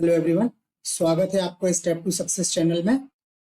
Hello everyone, स्वागत है आपको स्टेप टू सक्सेस चैनल में।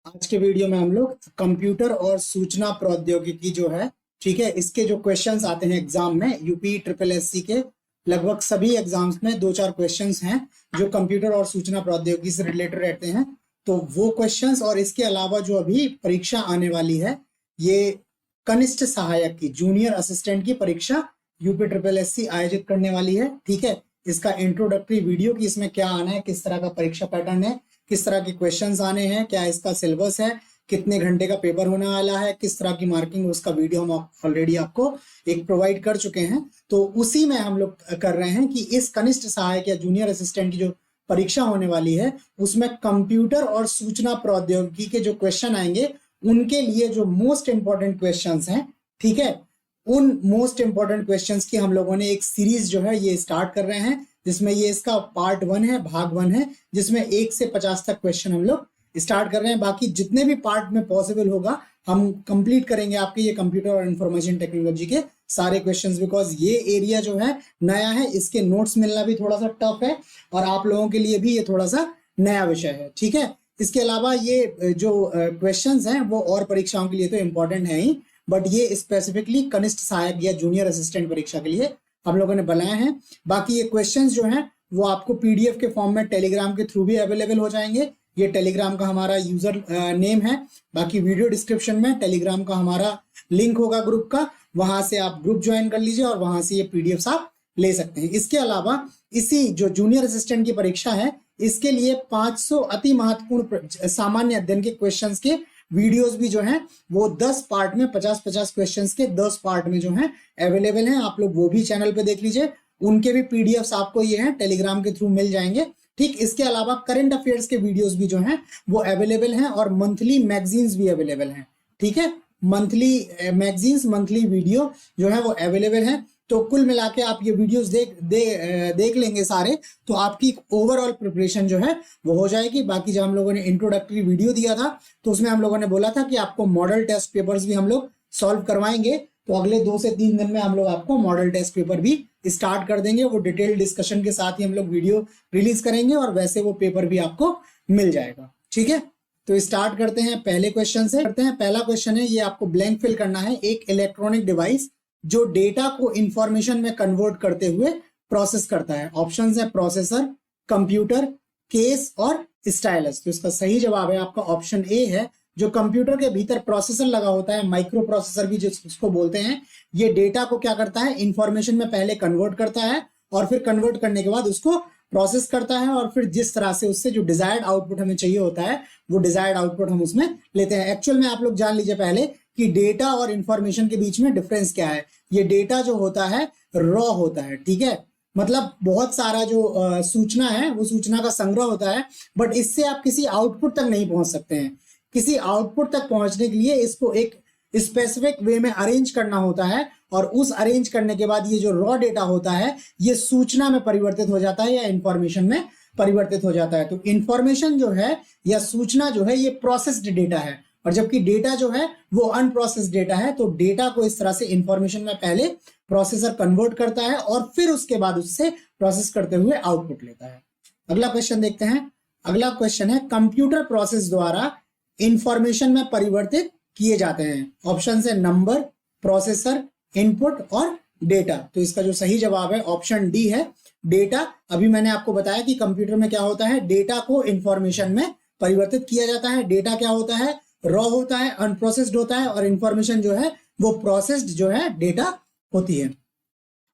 आज के वीडियो में हम लोग कंप्यूटर और सूचना प्रौद्योगिकी जो है, ठीक है, इसके जो क्वेश्चंस आते हैं एग्जाम में, यूपी ट्रिपल एससी के लगभग सभी एग्जाम्स में 2-4 क्वेश्चंस हैं जो कंप्यूटर और सूचना प्रौद्योगिकी से रिलेटेड रहते हैं। तो वो क्वेश्चंस और इसके अलावा जो अभी परीक्षा आने वाली है, ये कनिष्ठ सहायक की, जूनियर असिस्टेंट की परीक्षा यूपी ट्रिपल एससी आयोजित करने वाली है। ठीक है, इसका इंट्रोडक्टरी वीडियो कि इसमें क्या आना है, किस तरह का परीक्षा पैटर्न है, किस तरह के क्वेश्चंस आने हैं, क्या इसका सिलेबस है, कितने घंटे का पेपर होने वाला है, किस तरह की मार्किंग, उसका वीडियो हम ऑलरेडी आपको एक प्रोवाइड कर चुके हैं। तो उसी में हम लोग कर रहे हैं कि इस कनिष्ठ सहायक या जूनियर असिस्टेंट की जो परीक्षा होने वाली है, उसमें कंप्यूटर और सूचना प्रौद्योगिकी के जो क्वेश्चन आएंगे, उनके लिए जो मोस्ट इंपॉर्टेंट क्वेश्चंस हैं, ठीक है, उन मोस्ट इंपॉर्टेंट क्वेश्चंस की हम लोगों ने एक सीरीज जो है ये स्टार्ट कर रहे हैं, जिसमें ये इसका पार्ट 1 है, भाग 1 है, जिसमें 1 से 50 तक क्वेश्चन हम लोग स्टार्ट कर रहे हैं। बाकी जितने भी पार्ट में पॉसिबल होगा हम कंप्लीट करेंगे आपके ये कंप्यूटर और इंफॉर्मेशन टेक्नोलॉजी के सारे क्वेश्चंस, बिकॉज ये एरिया जो है नया है, इसके नोट्स मिलना भी थोड़ा सा टफ है और आप लोगों के लिए भी ये थोड़ा सा नया विषय है। ठीक है, इसके अलावा ये जो क्वेश्चंस हैं वो और परीक्षाओं के लिए तो इंपॉर्टेंट है ही, बट ये स्पेसिफिकली कनिष्ठ सहायक या जूनियर असिस्टेंट परीक्षा के लिए हम लोगों ने बनाए हैं। बाकी ये क्वेश्चंस जो हैं वो आपको पीडीएफ के फॉर्म में टेलीग्राम के थ्रू भी अवेलेबल हो जाएंगे। ये टेलीग्राम का हमारा यूजर नेम है। बाकी वीडियो डिस्क्रिप्शन में टेलीग्राम का हमारा लिंक होगा ग्रुप का, वहां से आप ग्रुप ज्वाइन कर लीजिए और वहां से ये पीडीएफ आप ले सकते हैं। इसके अलावा इसी जो जूनियर असिस्टेंट की परीक्षा है, इसके लिए 500 अति महत्वपूर्ण सामान्य अध्ययन के क्वेश्चंस के वीडियोस भी जो हैं वो 10 पार्ट में 50-50 क्वेश्चंस के 10 पार्ट में जो हैं अवेलेबल हैं। आप लोग वो भी चैनल पे देख लीजिए, उनके भी पीडीएफ्स आपको ये हैं टेलीग्राम के थ्रू मिल जाएंगे। ठीक, इसके अलावा करंट अफेयर्स के वीडियोस भी जो हैं वो अवेलेबल हैं और मंथली मैगजीन्स भी अवेलेबल हैं। ठीक है, मंथली मैगजीन्स, मंथली वीडियो जो है वो अवेलेबल है। तो कुल मिला के आप ये वीडियोस देख लेंगे सारे, तो आपकी ओवरऑल प्रिपरेशन जो है वो हो जाएगी। बाकी जब हम लोगों ने इंट्रोडक्टरी वीडियो दिया था तो उसमें हम लोगों ने बोला था कि आपको मॉडल टेस्ट पेपर्स भी हम लोग सॉल्व करवाएंगे। तो अगले 2 से 3 दिन में हम लोग आपको मॉडल टेस्ट पेपर भी स्टार्ट कर देंगे। वो डिटेल डिस्कशन के साथ ही हम लोग वीडियो रिलीज करेंगे और वैसे वो पेपर भी आपको मिल जाएगा। ठीक है, तो स्टार्ट करते हैं पहले क्वेश्चन से। करते हैं, पहला क्वेश्चन है, ये आपको ब्लैंक फिल करना है। एक इलेक्ट्रॉनिक डिवाइस जो डेटा को इंफॉर्मेशन में कन्वर्ट करते हुए प्रोसेस करता है। ऑप्शंस है प्रोसेसर, कंप्यूटर, केस और स्टाइलस। तो इसका सही जवाब है आपका ऑप्शन ए है। जो कंप्यूटर के भीतर प्रोसेसर लगा होता है, माइक्रो प्रोसेसर भी जिसको बोलते हैं, ये डेटा को क्या करता है, इंफॉर्मेशन में पहले कन्वर्ट करता है और फिर कन्वर्ट करने के बाद उसको प्रोसेस करता है और फिर जिस तरह से उससे जो डिजायर्ड आउटपुट हमें चाहिए होता है वो डिजायर्ड आउटपुट हम उसमें लेते हैं। एक्चुअल में आप लोग जान लीजिए पहले कि डेटा और इंफॉर्मेशन के बीच में डिफरेंस क्या है। ये डेटा जो होता है रॉ होता है, ठीक है, मतलब बहुत सारा जो सूचना है वो सूचना का संग्रह होता है, बट इससे आप किसी आउटपुट तक नहीं पहुंच सकते हैं। किसी आउटपुट तक पहुंचने के लिए इसको एक स्पेसिफिक वे में अरेंज करना होता है और उस अरेंज करने के बाद ये जो रॉ डेटा होता है ये सूचना में परिवर्तित हो जाता है या इंफॉर्मेशन में परिवर्तित हो जाता है। तो इंफॉर्मेशन जो है या सूचना जो है ये प्रोसेस्ड डेटा है, और जबकि डेटा जो है वो अनप्रोसेस्ड डेटा है। तो डेटा को इस तरह से इंफॉर्मेशन में पहले प्रोसेसर कन्वर्ट करता है और फिर उसके बाद उससे प्रोसेस करते हुए आउटपुट लेता है। अगला क्वेश्चन देखते हैं। अगला क्वेश्चन है, कंप्यूटर प्रोसेस द्वारा इंफॉर्मेशन में परिवर्तित किए जाते हैं। ऑप्शन है नंबर, प्रोसेसर, इनपुट और डेटा। तो इसका जो सही जवाब है ऑप्शन डी है, डेटा। अभी मैंने आपको बताया कि कंप्यूटर में क्या होता है, डेटा को इंफॉर्मेशन में परिवर्तित किया जाता है। डेटा क्या होता है, रॉ होता है, अनप्रोसेस्ड होता है, और इंफॉर्मेशन जो है वो प्रोसेस्ड जो है डेटा होती है।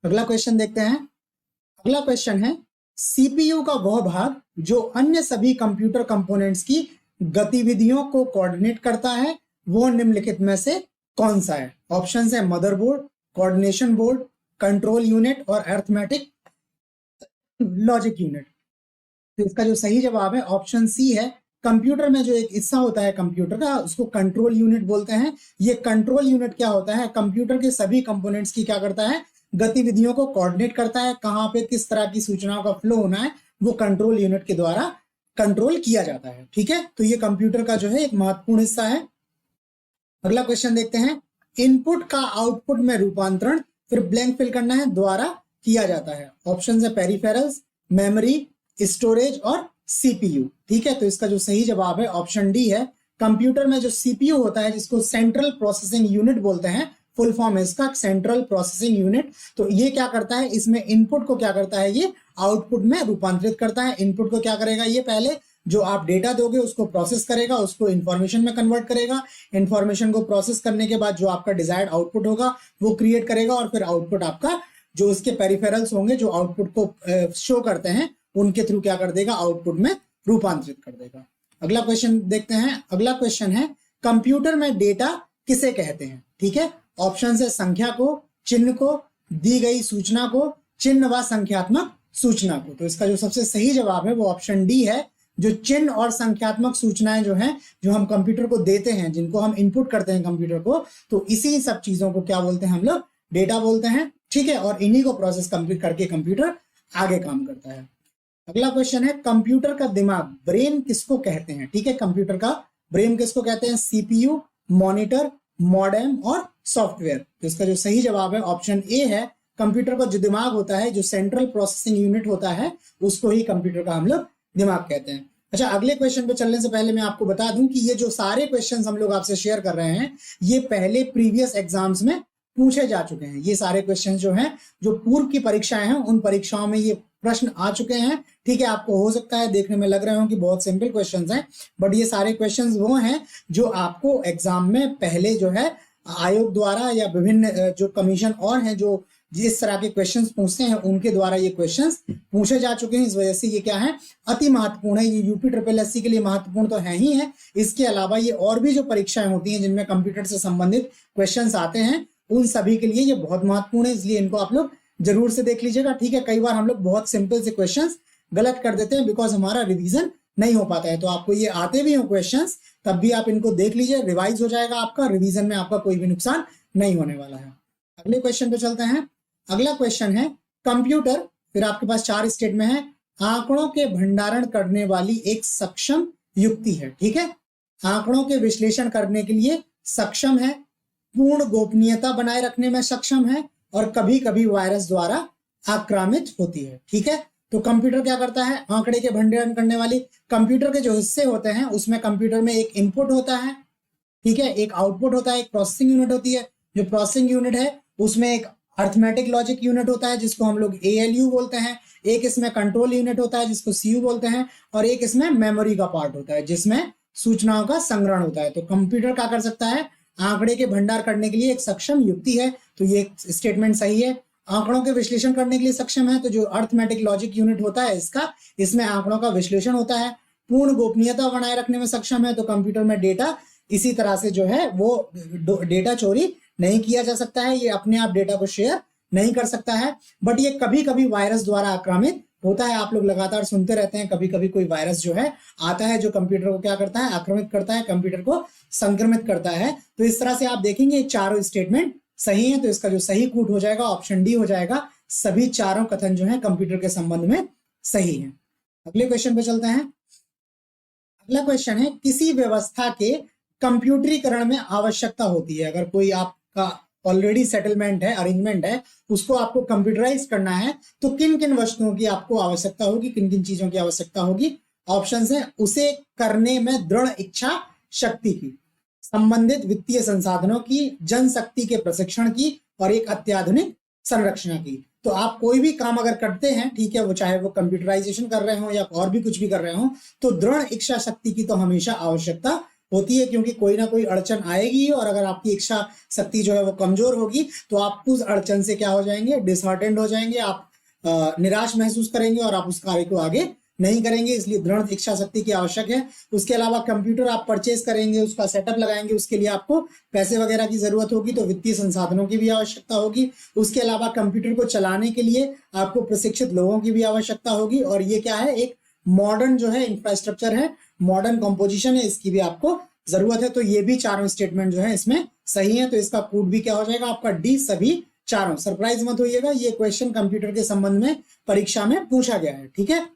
अगला क्वेश्चन देखते हैं। अगला क्वेश्चन है, सीपीयू का वह भाग जो अन्य सभी कंप्यूटर कंपोनेंट्स की गतिविधियों को कोऑर्डिनेट करता है, वो निम्नलिखित में से कौन सा है। ऑप्शंस है motherboard, coordination board, control unit और अरिथमेटिक लॉजिक यूनिट। तो इसका जो सही जवाब है ऑप्शन सी है। कंप्यूटर में जो एक हिस्सा होता है कंप्यूटर का, उसको कंट्रोल यूनिट बोलते हैं। ये कंट्रोल यूनिट क्या होता है, कंप्यूटर के सभी कंपोनेंट्स की क्या करता है, गतिविधियों को कोऑर्डिनेट करता है। कहां पे किस तरह की सूचनाओं का फ्लो होना है वो कंट्रोल यूनिट के द्वारा कंट्रोल किया जाता है। ठीक है, तो ये कंप्यूटर का जो है एक महत्वपूर्ण हिस्सा है। अगला क्वेश्चन देखते हैं, इनपुट का आउटपुट में रूपांतरण, फिर ब्लैंक फिल करना है, द्वारा किया जाता है। ऑप्शन है पेरिफेरल्स, मेमोरी, स्टोरेज और सीपीयू। ठीक है, तो इसका जो सही जवाब है ऑप्शन डी है। कंप्यूटर में जो सीपीयू होता है, जिसको सेंट्रल प्रोसेसिंग यूनिट बोलते हैं, फुल फॉर्म है इसका सेंट्रल प्रोसेसिंग यूनिट। तो ये क्या करता है, इसमें इनपुट को क्या करता है, ये आउटपुट में रूपांतरित करता है। इनपुट को क्या करेगा, ये पहले जो आप डेटा दोगे उसको प्रोसेस करेगा, उसको इंफॉर्मेशन में कन्वर्ट करेगा। इंफॉर्मेशन को प्रोसेस करने के बाद जो आपका डिजायर्ड आउटपुट होगा वो क्रिएट करेगा, और फिर आउटपुट आपका जो उसके पेरिफेरल्स होंगे जो आउटपुट को शो करते हैं, उनके थ्रू क्या कर देगा, आउटपुट में रूपांतरित कर देगा। अगला क्वेश्चन देखते हैं। अगला क्वेश्चन है, कंप्यूटर में डेटा किसे कहते हैं? ठीक है, ऑप्शन है संख्या को, चिन्ह को, दी गई सूचना को, चिन्ह व संख्यात्मक सूचना को। तो इसका जो सबसे सही जवाब है वो ऑप्शन डी है। जो चिन्ह और संख्यात्मक सूचनाएं जो हैं, जो हम कंप्यूटर को देते हैं, जिनको हम इनपुट करते हैं कंप्यूटर को, तो इसी सब चीजों को क्या बोलते हैं हम लोग, डेटा बोलते हैं। ठीक है, और इन्हीं को प्रोसेस कंप्लीट करके कंप्यूटर आगे काम करता है। अगला क्वेश्चन है, कंप्यूटर का दिमाग, ब्रेन किसको कहते हैं? ठीक है, कंप्यूटर का ब्रेन किसको कहते हैं? सीपीयू, मॉनिटर, मॉडेम और सॉफ्टवेयर। तो इसका जो सही जवाब है ऑप्शन ए है। कंप्यूटर का जो दिमाग होता है, जो सेंट्रल प्रोसेसिंग यूनिट होता है, उसको ही कंप्यूटर का हम लोग दिमाग कहते हैं। अच्छा, अगले क्वेश्चन पे चलने से पहले मैं आपको बता दूं कि ये जो सारे क्वेश्चंस हम लोग आपसे शेयर कर रहे हैं, ये पहले प्रीवियस एग्जाम्स में पूछे जा चुके हैं। ये सारे क्वेश्चंस जो हैं, जो पूर्व की परीक्षाएं हैं, उन परीक्षाओं में ये प्रश्न आ चुके हैं। ठीक है, आपको हो सकता है देखने में लग रहे हो कि बहुत सिंपल क्वेश्चंस हैं, बट ये सारे क्वेश्चंस वो हैं जो आपको एग्जाम में पहले जो है आयोग द्वारा या विभिन्न जो कमीशन और हैं जो जिस तरह के क्वेश्चंस पूछते हैं, उनके द्वारा ये क्वेश्चंस पूछे जा चुके हैं। इस वजह से ये क्या है, अति महत्वपूर्ण है। ये यूपी ट्रिपल एससी के लिए महत्वपूर्ण तो है ही है, इसके अलावा ये और भी जो परीक्षाएं होती हैं जिनमें कंप्यूटर से संबंधित क्वेश्चंस आते हैं, उन सभी के लिए ये बहुत महत्वपूर्ण है। इसलिए इनको आप लोग जरूर से देख लीजिएगा। ठीक है, कई बार हम लोग बहुत सिंपल से क्वेश्चंस गलत कर देते हैं बिकॉज हमारा रिवीजन नहीं हो पाता है। तो आपको ये आते भी हो क्वेश्चंस, तब भी आप इनको देख लीजिए, रिवाइज हो जाएगा आपका, रिवीजन में आपका कोई भी नुकसान नहीं होने वाला है। अगले क्वेश्चन पे चलते हैं। अगला क्वेश्चन है, कंप्यूटर, फिर आपके पास 4 स्टेटमेंट है, आंकड़ों के भंडारण करने वाली एक सक्षम युक्ति है। ठीक है, आंकड़ों के विश्लेषण करने के लिए सक्षम है, पूर्ण गोपनीयता बनाए रखने में सक्षम है, और कभी कभी वायरस द्वारा आक्रामित होती है। ठीक है, तो कंप्यूटर क्या करता है, आंकड़े के भंडारण करने वाली, कंप्यूटर के जो हिस्से होते हैं उसमें कंप्यूटर में एक इनपुट होता है, ठीक है, एक आउटपुट होता है, एक प्रोसेसिंग यूनिट होती है। जो प्रोसेसिंग यूनिट है उसमें एक अर्थमेटिक लॉजिक यूनिट होता है जिसको हम लोग ALU बोलते हैं, एक इसमें कंट्रोल यूनिट होता है जिसको CU बोलते हैं, और एक इसमें मेमोरी का पार्ट होता है जिसमें सूचनाओं का संग्रहण होता है। तो कंप्यूटर क्या कर सकता है, आंकड़े के भंडार करने के लिए एक सक्षम युक्ति है। तो ये स्टेटमेंट सही है। आंकड़ों के विश्लेषण करने के लिए सक्षम है, तो जो अर्थमेटिक लॉजिक यूनिट होता है इसका, इसमें आंकड़ों का विश्लेषण होता है। पूर्ण गोपनीयता बनाए रखने में सक्षम है, तो कंप्यूटर में डेटा इसी तरह से जो है वो डेटा चोरी नहीं किया जा सकता है, ये अपने आप डेटा को शेयर नहीं कर सकता है। बट ये कभी कभी वायरस द्वारा आक्रामित होता है। आप लोग लगातार सुनते रहते हैं, कभी कभी कोई वायरस जो है आता है जो कंप्यूटर को क्या करता है, आक्रामित करता है, कंप्यूटर को संक्रमित करता है। तो इस तरह से आप देखेंगे चारों स्टेटमेंट सही है, तो इसका जो सही कूट हो जाएगा ऑप्शन डी हो जाएगा। सभी चारों कथन जो है कंप्यूटर के संबंध में सही है। अगले क्वेश्चन पे चलते हैं। अगला क्वेश्चन है, किसी व्यवस्था के कंप्यूटरीकरण में आवश्यकता होती है। अगर कोई आपका ऑलरेडी सेटलमेंट है, अरेंजमेंट है, उसको आपको कंप्यूटराइज करना है, तो किन किन वस्तुओं की आपको आवश्यकता होगी, किन किन चीजों की आवश्यकता होगी? ऑप्शंस हैं, उसे करने में दृढ़ इच्छा शक्ति की, संबंधित वित्तीय संसाधनों की, जनशक्ति के प्रशिक्षण की, और एक अत्याधुनिक संरचना की। तो आप कोई भी काम अगर करते हैं, ठीक है, वो चाहे वो कंप्यूटराइजेशन कर रहे हो या और भी कुछ भी कर रहे हो, तो दृढ़ इच्छा शक्ति की तो हमेशा आवश्यकता होती है, क्योंकि कोई ना कोई अड़चन आएगी, और अगर आपकी इच्छा शक्ति जो है वो कमजोर होगी तो आप उस अड़चन से क्या हो जाएंगे, डिसहार्टेंड हो जाएंगे, आप निराश महसूस करेंगे और आप उस कार्य को आगे नहीं करेंगे। इसलिए दृढ़ इच्छा शक्ति की आवश्यक है। उसके अलावा कंप्यूटर आप परचेज करेंगे, उसका सेटअप लगाएंगे, उसके लिए आपको पैसे वगैरह की जरूरत होगी, तो वित्तीय संसाधनों की भी आवश्यकता होगी। उसके अलावा कंप्यूटर को चलाने के लिए आपको प्रशिक्षित लोगों की भी आवश्यकता होगी, और ये क्या है, एक मॉडर्न जो है इंफ्रास्ट्रक्चर है, मॉडर्न कंपोजिशन है, इसकी भी आपको जरूरत है। तो ये भी चारों स्टेटमेंट जो है इसमें सही है। तो इसका कोड भी क्या हो जाएगा आपका डी, सभी चारों। सरप्राइज मत होइएगा, ये क्वेश्चन कंप्यूटर के संबंध में परीक्षा में पूछा गया है। ठीक है,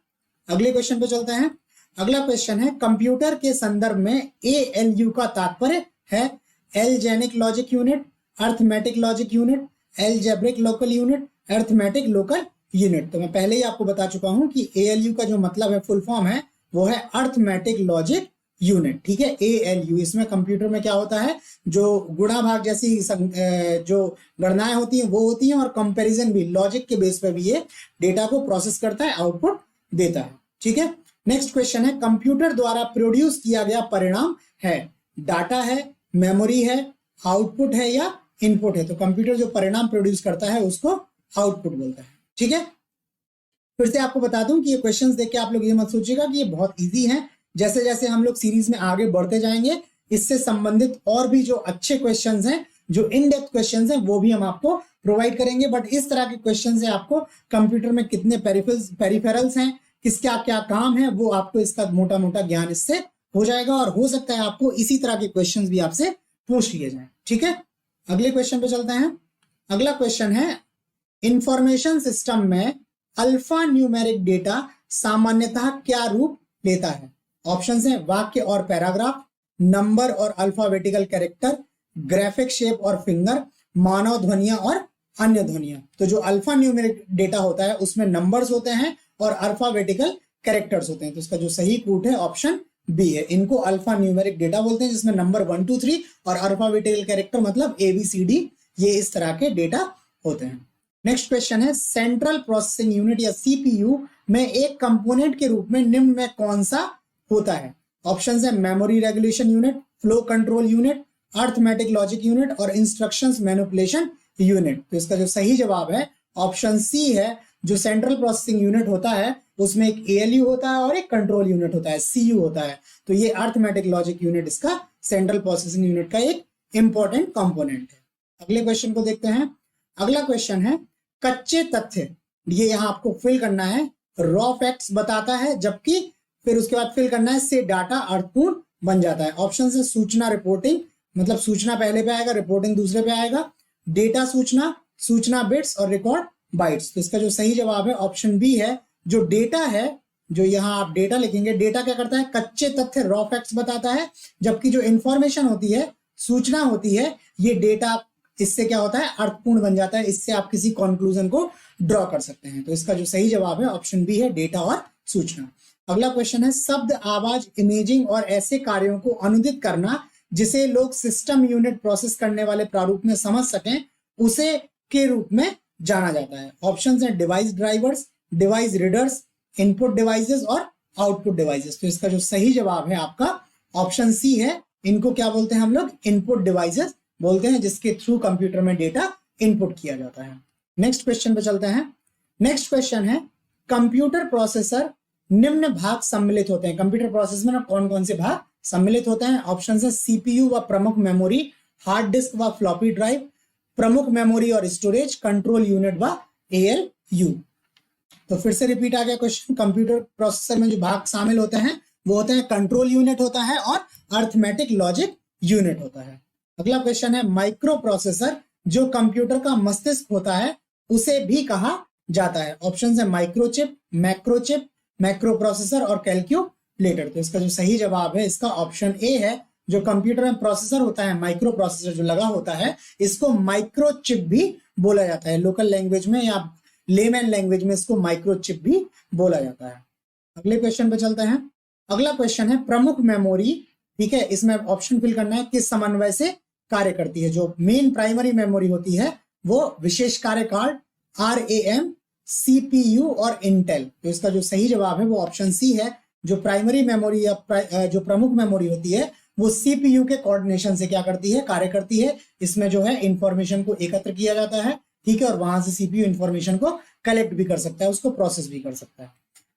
अगले क्वेश्चन पे चलते हैं। अगला क्वेश्चन है, कंप्यूटर के संदर्भ में ALU का तात्पर्य है algebraic logic unit, arithmetic logic unit, algebraic local unit, arithmetic local unit. तो मैं पहले ही आपको बता चुका हूं कि ALU का जो मतलब है, फुल फॉर्म है, वो है अर्थमेटिक लॉजिक यूनिट, ठीक है, ALU। इसमें कंप्यूटर में क्या होता है, जो गुणा भाग जैसी जो गणनाएं होती हैं वो होती हैं, और कंपैरिजन भी लॉजिक के बेस पे भी ये डेटा को प्रोसेस करता है, आउटपुट देता है, ठीक है। नेक्स्ट क्वेश्चन है, कंप्यूटर द्वारा प्रोड्यूस किया गया परिणाम है, डाटा है, मेमोरी है, आउटपुट है या इनपुट है। तो कंप्यूटर जो परिणाम प्रोड्यूस करता है उसको आउटपुट बोलता है, ठीक है। फिर से आपको बता दूं कि ये क्वेश्चंस देख के आप लोग ये मत सोचिएगा कि ये बहुत इजी हैं। जैसे जैसे हम लोग सीरीज में आगे बढ़ते जाएंगे, इससे संबंधित और भी जो अच्छे क्वेश्चंस हैं, जो इन डेप्थ क्वेश्चंस हैं, वो भी हम आपको प्रोवाइड करेंगे। बट इस तरह के क्वेश्चन से आपको कंप्यूटर में कितने पेरिफेरल्स हैं, किसका क्या काम है, वो आपको इसका मोटा मोटा ज्ञान इससे हो जाएगा, और हो सकता है आपको इसी तरह के क्वेश्चंस भी आपसे पूछ लिए जाए, ठीक है। अगले क्वेश्चन पे चलते हैं। अगला क्वेश्चन है, इंफॉर्मेशन सिस्टम में अल्फा न्यूमेरिक डेटा सामान्यतः क्या रूप लेता है। ऑप्शंस हैं वाक्य और पैराग्राफ, नंबर और अल्फाबेटिकल कैरेक्टर, ग्राफिक शेप और फिंगर, मानव ध्वनियां और अन्य ध्वनियां। तो जो अल्फा न्यूमेरिक डेटा होता है उसमें नंबर्स होते हैं और अल्फाबेटिकल कैरेक्टर्स होते हैं। तो इसका जो सही कूट है ऑप्शन बी है। इनको अल्फा न्यूमेरिक डेटा बोलते हैं, जिसमें नंबर 1 2 3 और अल्फाबेटिकल कैरेक्टर मतलब ABCD, ये इस तरह के डेटा होते हैं। नेक्स्ट क्वेश्चन है, सेंट्रल प्रोसेसिंग यूनिट या CPU में एक कंपोनेंट के रूप में निम्न में कौन सा होता है। ऑप्शंस है memory regulation unit, flow control unit, arithmetic logic unit और इंस्ट्रक्शंस मैनिपुलेशन यूनिट। तो इसका जो सही जवाब है ऑप्शन सी है। जो सेंट्रल प्रोसेसिंग यूनिट होता है उसमें एक ALU होता है और एक कंट्रोल यूनिट होता है, CU होता है। तो ये अर्थमेटिक लॉजिक यूनिट इसका सेंट्रल प्रोसेसिंग यूनिट का एक इंपॉर्टेंट कंपोनेंट है। अगले क्वेश्चन को देखते हैं। अगला क्वेश्चन है, कच्चे तथ्य, ये यहाँ आपको फिल करना है, रॉ फैक्ट्स बताता है, जबकि फिर उसके बाद फिल करना है से डाटा अर्थपूर्ण बन जाता है। ऑप्शन है सूचना रिपोर्टिंग, मतलब सूचना पहले पे आएगा, रिपोर्टिंग दूसरे पे आएगा, डेटा सूचना, सूचना बिट्स और रिकॉर्ड बाइट्स। तो इसका जो सही जवाब है ऑप्शन बी है। जो डेटा है, जो यहाँ आप डेटा लिखेंगे, डेटा क्या करता है, कच्चे तथ्य रॉ फैक्ट्स बताता है, जबकि जो इंफॉर्मेशन होती है, सूचना होती है, ये डेटा इससे क्या होता है, अर्थपूर्ण बन जाता है। इससे आप किसी कंक्लूजन को ड्रॉ कर सकते हैं। तो इसका जो सही जवाब है ऑप्शन बी है, डेटा और सूचना। अगला क्वेश्चन है, शब्द, आवाज, इमेजिंग और ऐसे कार्यों को अनुदित करना जिसे लोग सिस्टम यूनिट प्रोसेस करने वाले प्रारूप में समझ सकें, उसे के रूप में जाना जाता है। ऑप्शंस हैं device drivers, device readers, input devices और आउटपुट डिवाइसेस। तो इसका जो सही जवाब है आपका ऑप्शन सी है। इनको क्या बोलते हैं हम लोग, इनपुट डिवाइसेस बोलते हैं, जिसके थ्रू कंप्यूटर में डेटा इनपुट किया जाता है। नेक्स्ट क्वेश्चन पे चलते हैं। नेक्स्ट क्वेश्चन है, कंप्यूटर प्रोसेसर निम्न भाग सम्मिलित होते हैं। कंप्यूटर प्रोसेसर में कौन कौन से भाग सम्मिलित होते हैं। ऑप्शन है CPU व प्रमुख मेमोरी, हार्ड डिस्क व फ्लॉपी ड्राइव, प्रमुख मेमोरी और स्टोरेज, कंट्रोल यूनिट व ALU। तो फिर से रिपीट आ गया क्वेश्चन। कंप्यूटर प्रोसेसर में जो भाग शामिल होते हैं वो होते हैं कंट्रोल यूनिट होता है और अर्थमेटिक लॉजिक यूनिट होता है। अगला क्वेश्चन है, माइक्रो प्रोसेसर जो कंप्यूटर का मस्तिष्क होता है उसे भी कहा जाता है। ऑप्शन है माइक्रोचिप, मैक्रोचिप, मैक्रो प्रोसेसर और कैलकुलेटर। तो इसका जो सही जवाब है इसका ऑप्शन ए है। जो कंप्यूटर में प्रोसेसर होता है, माइक्रो प्रोसेसर जो लगा होता है, इसको माइक्रोचिप भी बोला जाता है। लोकल लैंग्वेज में या लेमैन लैंग्वेज में इसको माइक्रोचिप भी बोला जाता है। अगले क्वेश्चन पे चलते हैं। अगला क्वेश्चन है, प्रमुख मेमोरी, ठीक है, इसमें ऑप्शन फिल करना है, किस समन्वय से कार्य करती है। जो मेन प्राइमरी मेमोरी होती है वो विशेष कार्य कार्ड, RAM, CPU और इंटेल। तो इसका जो सही जवाब है वो ऑप्शन सी है। जो प्राइमरी मेमोरी या जो प्रमुख मेमोरी होती है वो CPU के कोऑर्डिनेशन से क्या करती है, कार्य करती है। इसमें जो है इंफॉर्मेशन को एकत्र किया जाता है, ठीक है, और वहां से CPU इंफॉर्मेशन को कलेक्ट भी कर सकता है, उसको प्रोसेस भी कर सकता है।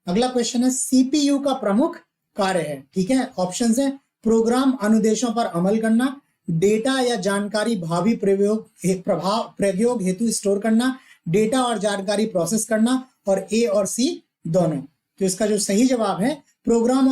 अगला क्वेश्चन है, CPU का प्रमुख कार्य है, ठीक है। ऑप्शन है प्रोग्राम अनुदेशों पर अमल करना, डेटा या जानकारी भावी प्रयोग हेतु स्टोर करना, डेटा और जानकारी प्रोसेस करना, और A और C दोनों। तो इसका जो सही जवाब है प्रोग्राम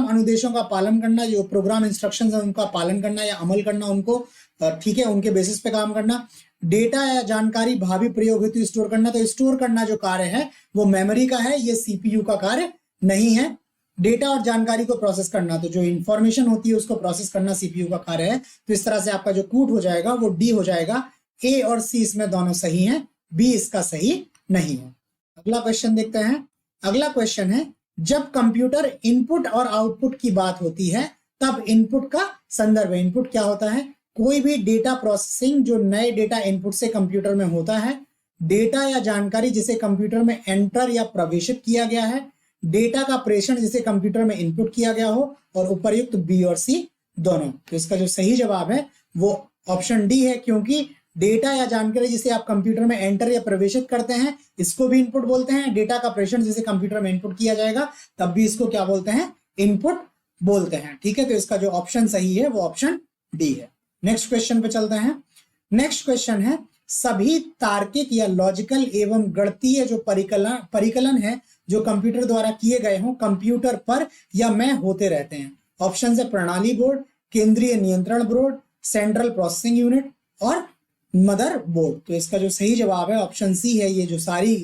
अनुदेशों का पालन करना, जो प्रोग्राम इंस्ट्रक्शंस है उनका पालन करना या अमल करना उनको, ठीक है, उनके बेसिस पे काम करना। डेटा या जानकारी भावी प्रयोग हेतु स्टोर करना, तो स्टोर करना जो कार्य है वो मेमोरी का है, ये CPU का कार्य नहीं है। डेटा और जानकारी को प्रोसेस करना, तो जो इंफॉर्मेशन होती है उसको प्रोसेस करना CPU का कार्य है। तो इस तरह से आपका जो कूट हो जाएगा वो D हो जाएगा। A और C इसमें दोनों सही हैं, B इसका सही नहीं है। अगला क्वेश्चन देखते हैं। अगला क्वेश्चन है, जब कंप्यूटर इनपुट और आउटपुट की बात होती है तब इनपुट का संदर्भ है। इनपुट क्या होता है? कोई भी डेटा प्रोसेसिंग जो नए डेटा इनपुट से कंप्यूटर में होता है, डेटा या जानकारी जिसे कंप्यूटर में एंटर या प्रवेशित किया गया है, डेटा का प्रेषण जिसे कंप्यूटर में इनपुट किया गया हो, और उपर्युक्त बी और सी दोनों। तो इसका जो सही जवाब है वो ऑप्शन डी है, क्योंकि डेटा या जानकारी जिसे आप कंप्यूटर में एंटर या प्रवेशित करते हैं इसको भी इनपुट बोलते हैं। डेटा का प्रेषण जिसे कंप्यूटर में इनपुट किया जाएगा तब भी इसको क्या बोलते हैं? इनपुट बोलते हैं। ठीक है, तो इसका जो ऑप्शन सही है वो ऑप्शन डी है। नेक्स्ट क्वेश्चन पे चलते हैं। नेक्स्ट क्वेश्चन है, सभी तार्किक या लॉजिकल एवं गणितीय जो परिकलन है जो कंप्यूटर द्वारा किए गए हों कंप्यूटर पर या में होते रहते हैं। ऑप्शन है प्रणाली बोर्ड, केंद्रीय नियंत्रण बोर्ड, सेंट्रल प्रोसेसिंग यूनिट और मदर बोर्ड। तो इसका जो सही जवाब है ऑप्शन सी है। ये जो सारी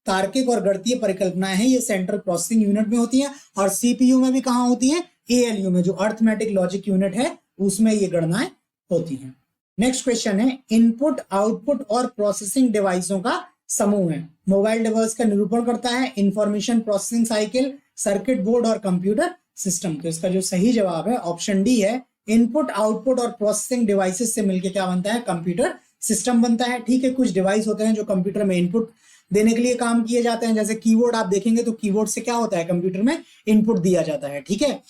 तार्किक और गणितीय परिकल्पनाएं हैं ये सेंट्रल प्रोसेसिंग यूनिट में होती हैं, और सीपीयू में भी कहां होती है? एएलयू में, जो अर्थमेटिक लॉजिक यूनिट है उसमें ये गणनाएं होती हैं। नेक्स्ट क्वेश्चन है, इनपुट आउटपुट और प्रोसेसिंग डिवाइसों का समूह है। मोबाइल डिवाइस का निरूपण करता है information processing cycle, circuit board और कंप्यूटर सिस्टम। तो इसका जो सही जवाब है ऑप्शन डी है। इनपुट आउटपुट और प्रोसेसिंग डिवाइसेस से मिलकर क्या बनता है? कंप्यूटर सिस्टम बनता है। ठीक है, कुछ डिवाइस होते हैं जो कंप्यूटर में इनपुट देने के लिए काम किए जाते हैं, जैसे कीबोर्ड आप देखेंगे तो कीबोर्ड से क्या होता है? कंप्यूटर में इनपुट दिया जाता है। ठीक है,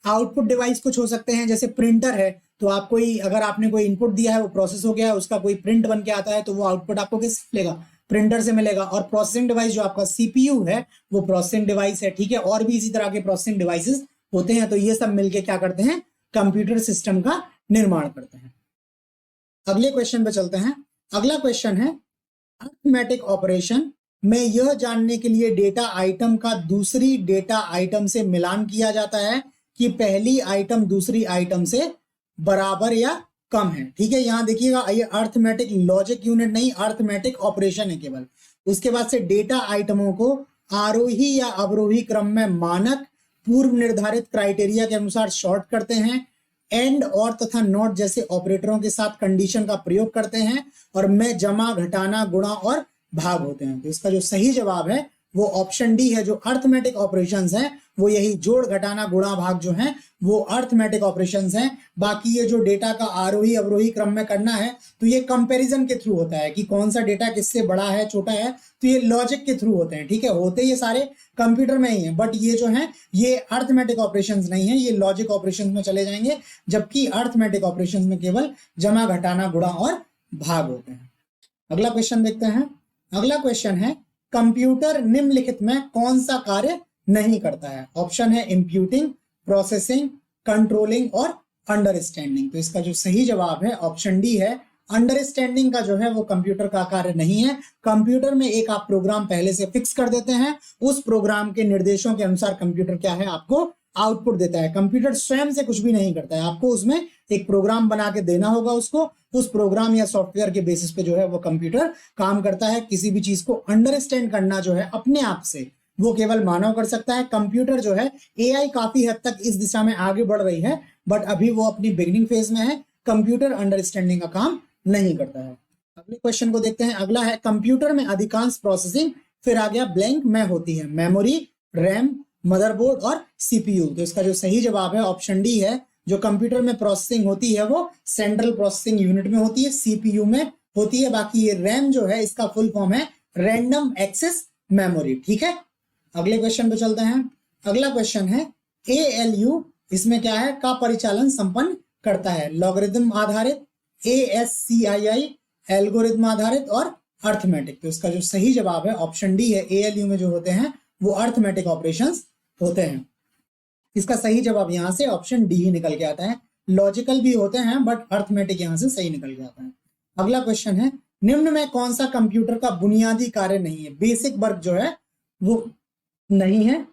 आउटपुट डिवाइस कुछ हो सकते हैं, जैसे प्रिंटर है तो आप कोई, अगर आपने कोई इनपुट दिया है वो प्रोसेस हो गया है, उसका कोई प्रिंट बन के आता है तो वो आउटपुट आपको किससे मिलेगा? प्रिंटर से मिलेगा। और प्रोसेसिंग डिवाइस जो आपका सीपीयू है वो प्रोसेसिंग डिवाइस है। ठीक है, और भी इसी तरह के प्रोसेसिंग डिवाइसेस होते हैं, तो ये सब मिलके क्या करते हैं? कंप्यूटर सिस्टम का निर्माण करते हैं। अगले क्वेश्चन पे चलते हैं। अगला क्वेश्चन है, अरिथमेटिक ऑपरेशन में यह जानने के लिए डेटा आइटम का दूसरी डेटा आइटम से मिलान किया जाता है कि पहली आइटम दूसरी आइटम से बराबर या कम है। ठीक है, यहां देखिएगा, ये अरिथमेटिक लॉजिक यूनिट नहीं, अरिथमेटिक ऑपरेशन है केवल। उसके बाद से डेटा आइटमों को आरोही या अवरोही क्रम में मानक पूर्व निर्धारित क्राइटेरिया के अनुसार सॉर्ट करते हैं, एंड और तथा नॉट जैसे ऑपरेटरों के साथ कंडीशन का प्रयोग करते हैं, और में जमा घटाना गुणा और भाग होते हैं। तो इसका जो सही जवाब है वो ऑप्शन डी है। जो अरिथमेटिक ऑपरेशंस हैं वो यही जोड़ घटाना गुणा भाग जो हैं वो अरिथमेटिक ऑपरेशंस हैं। बाकी ये जो डेटा का आरोही अवरोही क्रम में करना है तो ये कंपैरिजन के थ्रू होता है कि कौन सा डेटा किससे बड़ा है छोटा है, तो ये लॉजिक के थ्रू होते हैं। ठीक है, होते ये सारे कंप्यूटर में ही है, बट ये जो है ये अरिथमेटिक ऑपरेशंस नहीं है, ये लॉजिक ऑपरेशंस में चले जाएंगे, जबकि अरिथमेटिक ऑपरेशंस में केवल जमा घटाना गुणा और भाग होते हैं। अगला क्वेश्चन देखते हैं। अगला क्वेश्चन है, कंप्यूटर निम्नलिखित में कौन सा कार्य नहीं करता है? ऑप्शन है इंप्यूटिंग, प्रोसेसिंग, कंट्रोलिंग और अंडरस्टैंडिंग। तो इसका जो सही जवाब है ऑप्शन डी है। अंडरस्टैंडिंग का जो है वो कंप्यूटर का कार्य नहीं है। कंप्यूटर में एक आप प्रोग्राम पहले से फिक्स कर देते हैं, उस प्रोग्राम के निर्देशों के अनुसार कंप्यूटर क्या है? आपको आउटपुट देता है। कंप्यूटर स्वयं से कुछ भी नहीं करता है, आपको उसमें एक प्रोग्राम बना के देना होगा उसको, उस प्रोग्राम या सॉफ्टवेयर के बेसिस पे जो है वो कंप्यूटर काम करता है। किसी भी चीज को अंडरस्टैंड करना जो है अपने आप से वो केवल मानव कर सकता है। कंप्यूटर जो है, एआई काफी हद तक इस दिशा में आगे बढ़ रही है, बट अभी वो अपनी बिगिनिंग फेज में है। कंप्यूटर अंडरस्टैंडिंग का काम नहीं करता है। अगले क्वेश्चन को देखते हैं। अगला है, कंप्यूटर में अधिकांश प्रोसेसिंग, फिर आ गया ब्लैंक में होती है, मेमोरी, रैम, मदरबोर्ड और सीपीयू। तो इसका जो सही जवाब है ऑप्शन डी है। जो कंप्यूटर में प्रोसेसिंग होती है वो सेंट्रल प्रोसेसिंग यूनिट में होती है, सीपीयू में होती है। बाकी ये रैम जो है इसका फुल फॉर्म है रैंडम एक्सेस मेमोरी। ठीक है, अगले क्वेश्चन पे चलते हैं। अगला क्वेश्चन है, एएलयू इसमें क्या है? का परिचालन संपन्न करता है, लॉगरिथम आधारित, एएससीआईआई, एल्गोरिथम आधारित और अर्थमेटिक। तो इसका जो सही जवाब है ऑप्शन डी है। एएलयू में जो होते हैं वो अर्थमेटिक ऑपरेशंस होते हैं। इसका सही जवाब यहां से ऑप्शन डी ही निकल के आता है। लॉजिकल भी होते हैं बट अर्थमेटिक यहां से सही निकल के आता है। अगला क्वेश्चन है, निम्न में कौन सा कंप्यूटर का बुनियादी कार्य नहीं है? बेसिक वर्क जो है वो नहीं है।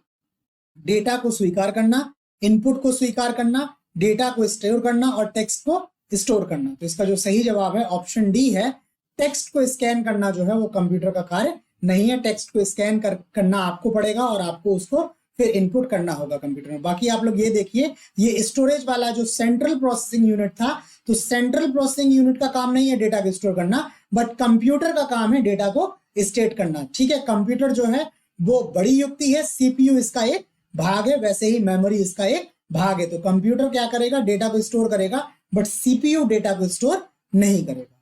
डेटा को स्वीकार करना, इनपुट को स्वीकार करना, डेटा को स्टोर करना और टेक्स्ट को स्टोर करना। तो इसका जो सही जवाब है ऑप्शन डी है। टेक्स्ट को स्कैन करना जो है वो कंप्यूटर का कार्य नहीं है। टेक्स्ट को स्कैन करना आपको पड़ेगा और आपको उसको फिर इनपुट करना होगा कंप्यूटर में। बाकी आप लोग ये देखिए, ये स्टोरेज वाला जो सेंट्रल प्रोसेसिंग यूनिट था, तो सेंट्रल प्रोसेसिंग यूनिट का काम नहीं है डेटा को स्टोर करना, बट कंप्यूटर का काम है डेटा को स्टेट करना। ठीक है, कंप्यूटर जो है वो बड़ी युक्ति है, सीपीयू इसका एक भाग है वैसे ही मेमोरी इसका एक भाग है। तो कंप्यूटर क्या करेगा, डेटा को स्टोर करेगा, बट सीपीयू डेटा को स्टोर नहीं करेगा।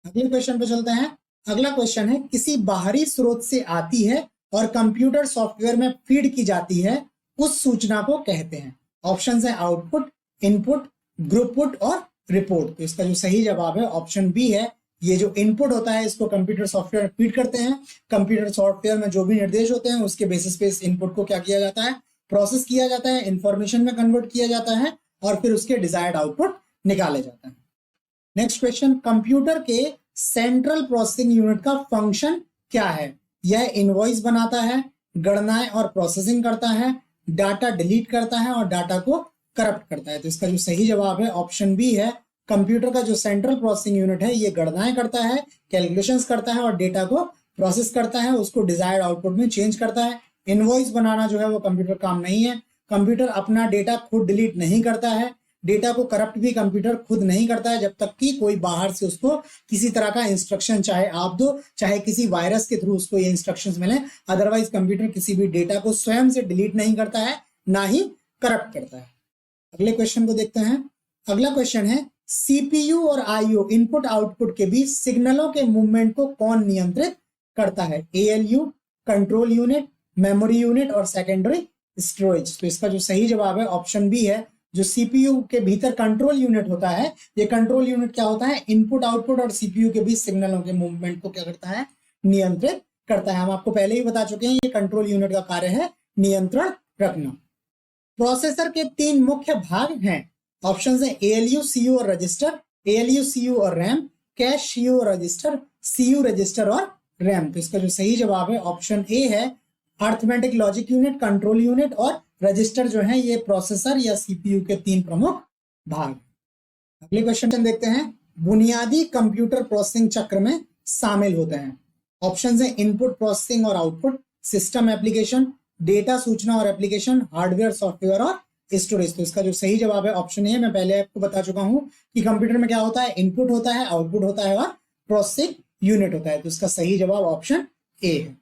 अगले क्वेश्चन पे चलते हैं। अगला क्वेश्चन है, किसी बाहरी स्रोत से आती है और कंप्यूटर सॉफ्टवेयर में फीड की जाती है, उस सूचना को कहते हैं। ऑप्शंस है आउटपुट, इनपुट, ग्रुपपुट और रिपोर्ट। तो इसका जो सही जवाब है ऑप्शन बी है। ये जो इनपुट होता है इसको कंप्यूटर सॉफ्टवेयर फीड करते हैं। कंप्यूटर सॉफ्टवेयर में जो भी निर्देश होते हैं उसके बेसिस पे इस इनपुट को क्या किया जाता है, प्रोसेस किया जाता है, इंफॉर्मेशन में कन्वर्ट किया जाता है और फिर उसके डिजायर्ड आउटपुट निकाले जाते हैं। नेक्स्ट क्वेश्चन, कंप्यूटर के सेंट्रल प्रोसेसिंग यूनिट का फंक्शन क्या है? यह इनवॉइस बनाता है, गणनाएं और प्रोसेसिंग करता है, डाटा डिलीट करता है और डाटा को करप्ट करता है। तो इसका जो सही जवाब है ऑप्शन बी है। कंप्यूटर का जो सेंट्रल प्रोसेसिंग यूनिट है ये गणनाएं करता है, कैलकुलेशंस करता है और डेटा को प्रोसेस करता है, उसको डिजायर्ड आउटपुट में चेंज करता है। इनवॉइस बनाना जो है वो कंप्यूटर काम नहीं है। कंप्यूटर अपना डेटा खुद डिलीट नहीं करता है, डेटा को करप्ट भी कंप्यूटर खुद नहीं करता है जब तक कि कोई बाहर से उसको किसी तरह का इंस्ट्रक्शन चाहे आप दो, चाहे किसी वायरस के थ्रू उसको ये इंस्ट्रक्शंस मिले। अदरवाइज कंप्यूटर किसी भी डेटा को स्वयं से डिलीट नहीं करता है, ना ही करप्ट करता है। अगले क्वेश्चन को देखते हैं। अगला क्वेश्चन है, सीपीयू और आईओ इनपुट आउटपुट के बीच सिग्नलों के मूवमेंट को कौन नियंत्रित करता है? ALU, control unit, memory unit और सेकेंडरी स्टोरेज। तो इसका जो सही जवाब है ऑप्शन बी है। जो सीपीयू के भीतर कंट्रोल यूनिट होता है, ये कंट्रोल यूनिट क्या होता है, इनपुट आउटपुट और सीपीयू के बीच सिग्नलों के मूवमेंट को क्या करता है, नियंत्रित करता है। हम आपको पहले ही बता चुके हैं ये कंट्रोल यूनिट का कार्य है नियंत्रण रखना। प्रोसेसर के तीन मुख्य भाग हैं। ऑप्शंस है एएलयू, सीयू और रजिस्टर, एएलयू, सीयू और रैम, कैश, सीयू और रजिस्टर, सीयू, रजिस्टर और रैम। तो इसका जो सही जवाब है ऑप्शन ए है। Arithmetic logic unit, control unit और रजिस्टर जो है ये प्रोसेसर या सीपीयू के तीन प्रमुख भाग। अगले क्वेश्चन देखते हैं। बुनियादी कंप्यूटर प्रोसेसिंग चक्र में शामिल होते हैं। ऑप्शंस है इनपुट प्रोसेसिंग और आउटपुट, सिस्टम एप्लीकेशन, डेटा सूचना और एप्लीकेशन, हार्डवेयर सॉफ्टवेयर और स्टोरेज। तो इसका जो सही जवाब है ऑप्शन ए। मैं पहले आपको बता चुका हूं कि कंप्यूटर में क्या होता है, इनपुट होता है, आउटपुट होता है और प्रोसेसिंग यूनिट होता है। तो इसका सही जवाब ऑप्शन ए है।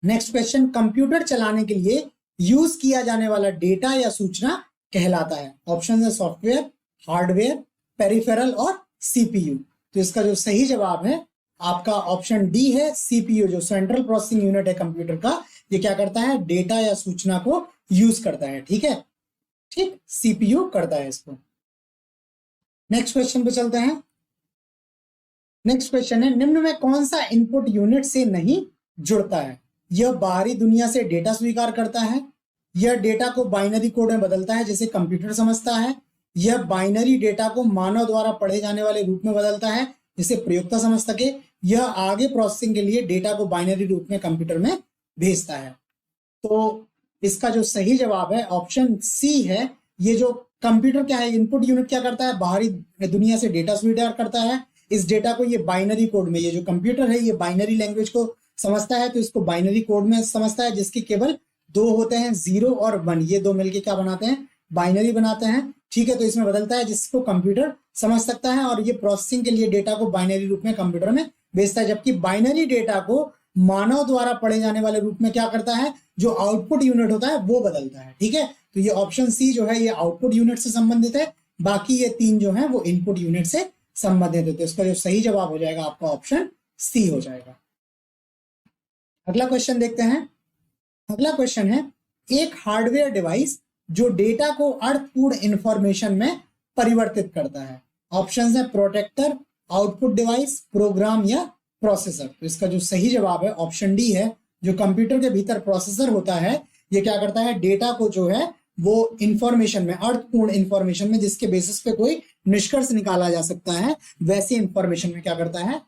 नेक्स्ट क्वेश्चन, कंप्यूटर चलाने के लिए यूज किया जाने वाला डेटा या सूचना कहलाता है। ऑप्शन है सॉफ्टवेयर, हार्डवेयर, पेरिफेरल और सीपीयू। तो इसका जो सही जवाब है आपका ऑप्शन डी है। सीपीयू जो सेंट्रल प्रोसेसिंग यूनिट है कंप्यूटर का, ये क्या करता है, डेटा या सूचना को यूज करता है। ठीक है, ठीक, सीपीयू करता है इसको। नेक्स्ट क्वेश्चन पे चलते हैं। नेक्स्ट क्वेश्चन है, निम्न में कौन सा इनपुट यूनिट से नहीं जुड़ता है? यह बाहरी दुनिया से डेटा स्वीकार करता है, यह डेटा को बाइनरी कोड में बदलता है जिसे कंप्यूटर समझता है, यह बाइनरी डेटा को मानव द्वारा पढ़े जाने वाले रूप में बदलता है जिसे प्रयोक्ता समझ सके, यह आगे प्रोसेसिंग के लिए डेटा को बाइनरी रूप में कंप्यूटर में भेजता है। तो इसका जो सही जवाब है ऑप्शन सी है। ये जो कंप्यूटर क्या है, इनपुट यूनिट क्या करता है, बाहरी दुनिया से डेटा स्वीकार करता है, इस डेटा को ये बाइनरी कोड में, ये जो कंप्यूटर है ये बाइनरी लैंग्वेज को समझता है तो इसको बाइनरी कोड में समझता है जिसके केवल दो होते हैं, 0 और 1। ये दो मिलके क्या बनाते हैं, बाइनरी बनाते हैं। ठीक है, तो इसमें बदलता है जिसको कंप्यूटर समझ सकता है और ये प्रोसेसिंग के लिए डेटा को बाइनरी रूप में कंप्यूटर में भेजता है। जबकि बाइनरी डेटा को मानव द्वारा पढ़े जाने वाले रूप में क्या करता है, जो आउटपुट यूनिट होता है वो बदलता है। ठीक है, तो ये ऑप्शन सी जो है ये आउटपुट यूनिट से संबंधित है, बाकी ये तीन जो है वो इनपुट यूनिट से संबंधित है। तो इसका जो सही जवाब हो जाएगा आपका ऑप्शन सी हो जाएगा। अगला क्वेश्चन देखते हैं। अगला क्वेश्चन है, एक हार्डवेयर डिवाइस जो डेटा को अर्थपूर्ण इंफॉर्मेशन में परिवर्तित करता है। ऑप्शंस है प्रोटेक्टर, आउटपुट डिवाइस, प्रोग्राम या प्रोसेसर। तो इसका जो सही जवाब है ऑप्शन डी है। जो कंप्यूटर के भीतर प्रोसेसर होता है ये क्या करता है, डेटा को जो है वो इंफॉर्मेशन में, अर्थपूर्ण इंफॉर्मेशन में जिसके बेसिस पे कोई निष्कर्ष निकाला जा सकता है, वैसे इंफॉर्मेशन में क्या करता है,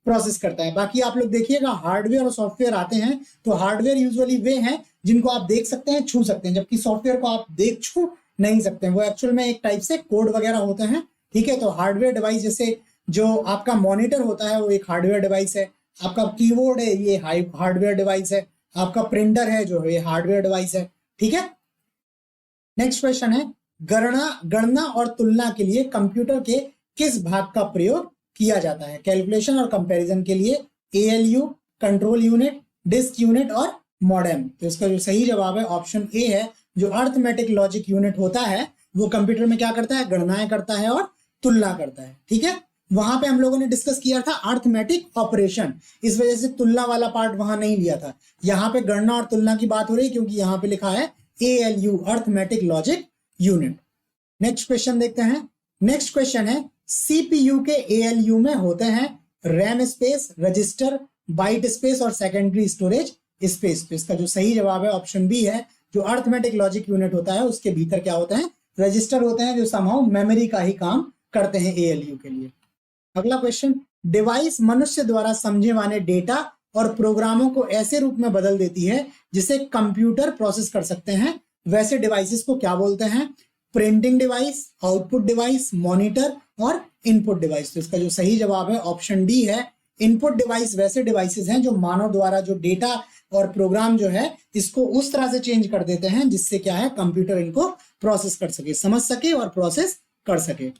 प्रोसेस करता है। बाकी आप लोग देखिएगा हार्डवेयर और सॉफ्टवेयर आते हैं तो हार्डवेयर यूजुअली वे हैं जिनको आप देख सकते हैं, छू सकते हैं, जबकि सॉफ्टवेयर को आप देख छू नहीं सकते हैं। वो एक्चुअल में एक टाइप से कोड वगैरह होते हैं। ठीक है, तो हार्डवेयर डिवाइस जैसे जो आपका मॉनिटर होता है वो एक हार्डवेयर डिवाइस है, आपका कीबोर्ड है ये हार्डवेयर डिवाइस है, आपका प्रिंटर है जो ये हार्डवेयर डिवाइस है। ठीक है, नेक्स्ट क्वेश्चन है, गणना और तुलना के लिए कंप्यूटर के किस भाग का प्रयोग किया जाता है? कैलकुलेशन और कंपैरिजन के लिए ALU, control unit, disk unit और मॉडेम। तो इसका जो सही जवाब है ऑप्शन ए है। जो अर्थमेटिक लॉजिक यूनिट होता है वो कंप्यूटर में क्या करता है, गणनाएं करता है और तुलना करता है। ठीक है, वहां पे हम लोगों ने डिस्कस किया था अर्थमेटिक ऑपरेशन, इस वजह से तुलना वाला पार्ट वहां नहीं लिया था। यहाँ पे गणना और तुलना की बात हो रही है क्योंकि यहाँ पे लिखा है ALU arithmetic logic unit. Next question देखते हैं। नेक्स्ट क्वेश्चन है CPU के ALU में होते हैं RAM space, register, byte space और सेकेंडरी स्टोरेज स्पेस। तो इसका जो सही जवाब है ऑप्शन बी है। जो अर्थमेटिक लॉजिक यूनिट होता है उसके भीतर क्या होते हैं, रजिस्टर होते हैं जो समहाउ मेमोरी का ही काम करते हैं ALU के लिए। अगला क्वेश्चन, डिवाइस मनुष्य द्वारा समझे माने डेटा और प्रोग्रामों को ऐसे रूप में बदल देती है जिसे कंप्यूटर प्रोसेस कर सकते हैं, वैसे डिवाइसेस को क्या बोलते हैं? Printing device, output device, monitor और इनपुट डिवाइस। तो इसका जो सही जवाब है ऑप्शन डी है। इनपुट डिवाइस वैसे डिवाइसेस हैं जो मानव द्वारा जो डेटा और प्रोग्राम जो है इसको उस तरह से चेंज कर देते हैं जिससे क्या है, कंप्यूटर इनको प्रोसेस कर सके, समझ सके और प्रोसेस कर सके।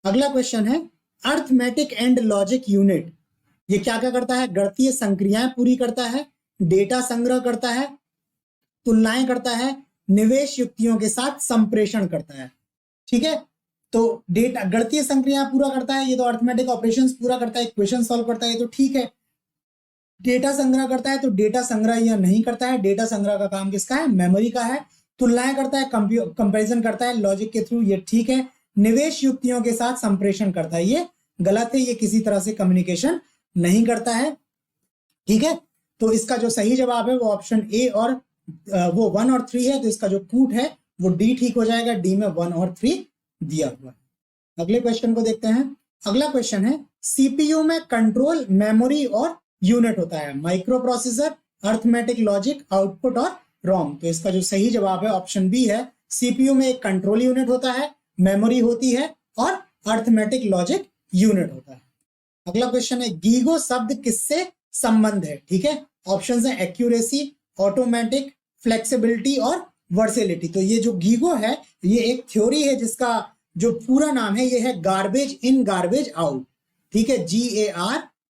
अगला क्वेश्चन है अर्थमेटिक एंड लॉजिक यूनिट, ये क्या क्या करता है? गणितीय संक्रियाएं पूरी करता है, डेटा संग्रह करता है, तुलनाएं करता है, निवेश युक्तियों के साथ संप्रेषण करता है। ठीक है, तो डेटा गणितीय संक्रियाएं पूरा करता है, ये तो अर्थमेटिक ऑपरेशंस पूरा करता है, इक्वेशन सॉल्व करता है, ये तो ठीक है। डेटा संग्रह करता है तो डेटा संग्रह यह नहीं करता है, डेटा संग्रह का काम किसका है? मेमोरी का है। तुलनाएं करता है, कंपैरिजन करता है लॉजिक के थ्रू, ये ठीक है। निवेश युक्तियों के साथ संप्रेषण करता है, ये गलत है, ये किसी तरह से कम्युनिकेशन नहीं करता है। ठीक है, तो इसका जो सही जवाब है वो ऑप्शन ए और वो 1 और 3 है, तो इसका जो कूट है वो डी ठीक हो जाएगा, डी में 1 और 3 दिया हुआ है। अगले क्वेश्चन को देखते हैं। अगला क्वेश्चन है सीपीयू में कंट्रोल, मेमोरी और यूनिट होता है, micro processor, arithmetic logic, output और रोम। तो इसका जो सही जवाब है ऑप्शन बी है। सीपीयू में एक कंट्रोल यूनिट होता है, मेमोरी होती है और अर्थमेटिक लॉजिक यूनिट होता है। अगला क्वेश्चन है गीगो शब्द किससे संबंध है? ठीक है, ऑप्शंस है एक्यूरेसी, ऑटोमेटिक, फ्लेक्सिबिलिटी और वर्सेलिटी। तो ये जो गीगो है ये एक थ्योरी है जिसका जो पूरा नाम है ये है गार्बेज इन गार्बेज आउट। ठीक है,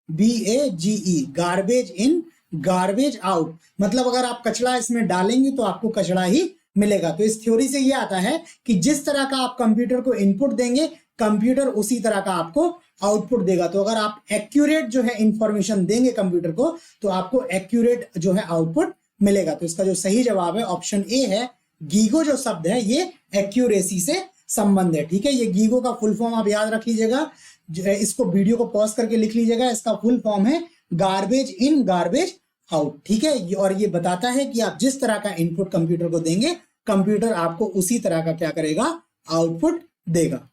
GARBAGE, garbage in garbage out, मतलब अगर आप कचरा इसमें डालेंगे तो आपको कचरा ही मिलेगा। तो इस थ्योरी से ये आता है कि जिस तरह का आप कंप्यूटर को इनपुट देंगे कंप्यूटर उसी तरह का आपको आउटपुट देगा। तो अगर आप एक्यूरेट जो है इंफॉर्मेशन देंगे कंप्यूटर को तो आपको एक्यूरेट जो है आउटपुट मिलेगा। तो इसका जो सही जवाब है ऑप्शन ए है। गीगो जो शब्द है ये एक्यूरेसी से संबंध है। ठीक है, ये गीगो का फुल फॉर्म आप याद रख लीजिएगा, इसको वीडियो को पॉज करके लिख लीजिएगा। इसका फुल फॉर्म है गार्बेज इन गार्बेज आउट। ठीक है, और ये बताता है कि आप जिस तरह का इनपुट कंप्यूटर को देंगे कंप्यूटर आपको उसी तरह का क्या करेगा, आउटपुट देगा।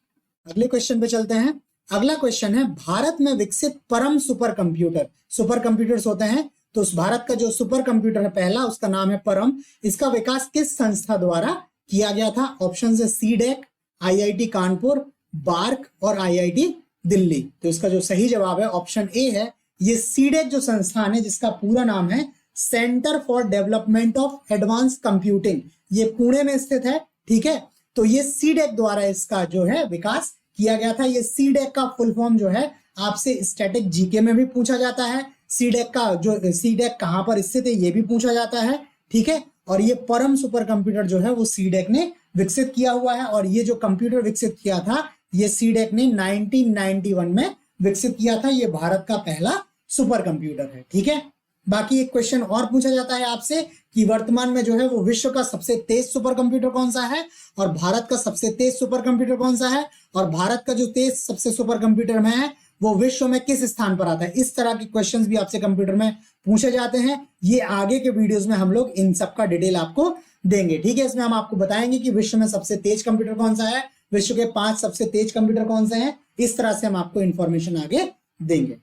अगले क्वेश्चन पे चलते हैं। अगला क्वेश्चन है भारत में विकसित परम सुपर कंप्यूटर, सुपर कंप्यूटर्स होते हैं तो उस भारत का जो सुपर कंप्यूटर है पहला उसका नाम है परम। इसका विकास किस संस्था द्वारा किया गया था? ऑप्शन है सीडेक, IIT कानपुर, बार्क और IIT दिल्ली। तो इसका जो सही जवाब है ऑप्शन ए है। ये सीडेक जो संस्थान है जिसका पूरा नाम है centre for development of advance computing, ये पुणे में स्थित है। ठीक है, तो ये सीडेक द्वारा इसका जो है विकास किया गया था। ये सीडेक का फुल फॉर्म जो है आपसे स्टैटिक जीके में भी पूछा जाता है। सीडेक का जो सीडेक कहां पर स्थित है ये भी पूछा जाता है। ठीक है, और ये परम सुपर कंप्यूटर जो है वो सीडेक ने विकसित किया हुआ है और ये जो कंप्यूटर विकसित किया था ये सीडेक ने 1991 में विकसित किया था। ये भारत का पहला सुपर कंप्यूटर है। ठीक है, बाकी एक क्वेश्चन और पूछा जाता है आपसे कि वर्तमान में जो है वो विश्व का सबसे तेज सुपर कंप्यूटर कौन सा है और भारत का सबसे तेज सुपर कंप्यूटर कौन सा है, और भारत का जो तेज सबसे सुपर कंप्यूटर में है वो विश्व में किस स्थान पर आता है। इस तरह के क्वेश्चंस भी आपसे कंप्यूटर में पूछे जाते हैं। ये आगे के वीडियोस में हम लोग इन सब का डिटेल आपको देंगे। ठीक है, इसमें हम आपको बताएंगे कि विश्व में सबसे तेज कंप्यूटर कौन सा है, विश्व के 5 सबसे तेज कंप्यूटर कौन से हैं, इस तरह से हम आपको इंफॉर्मेशन आगे देंगे।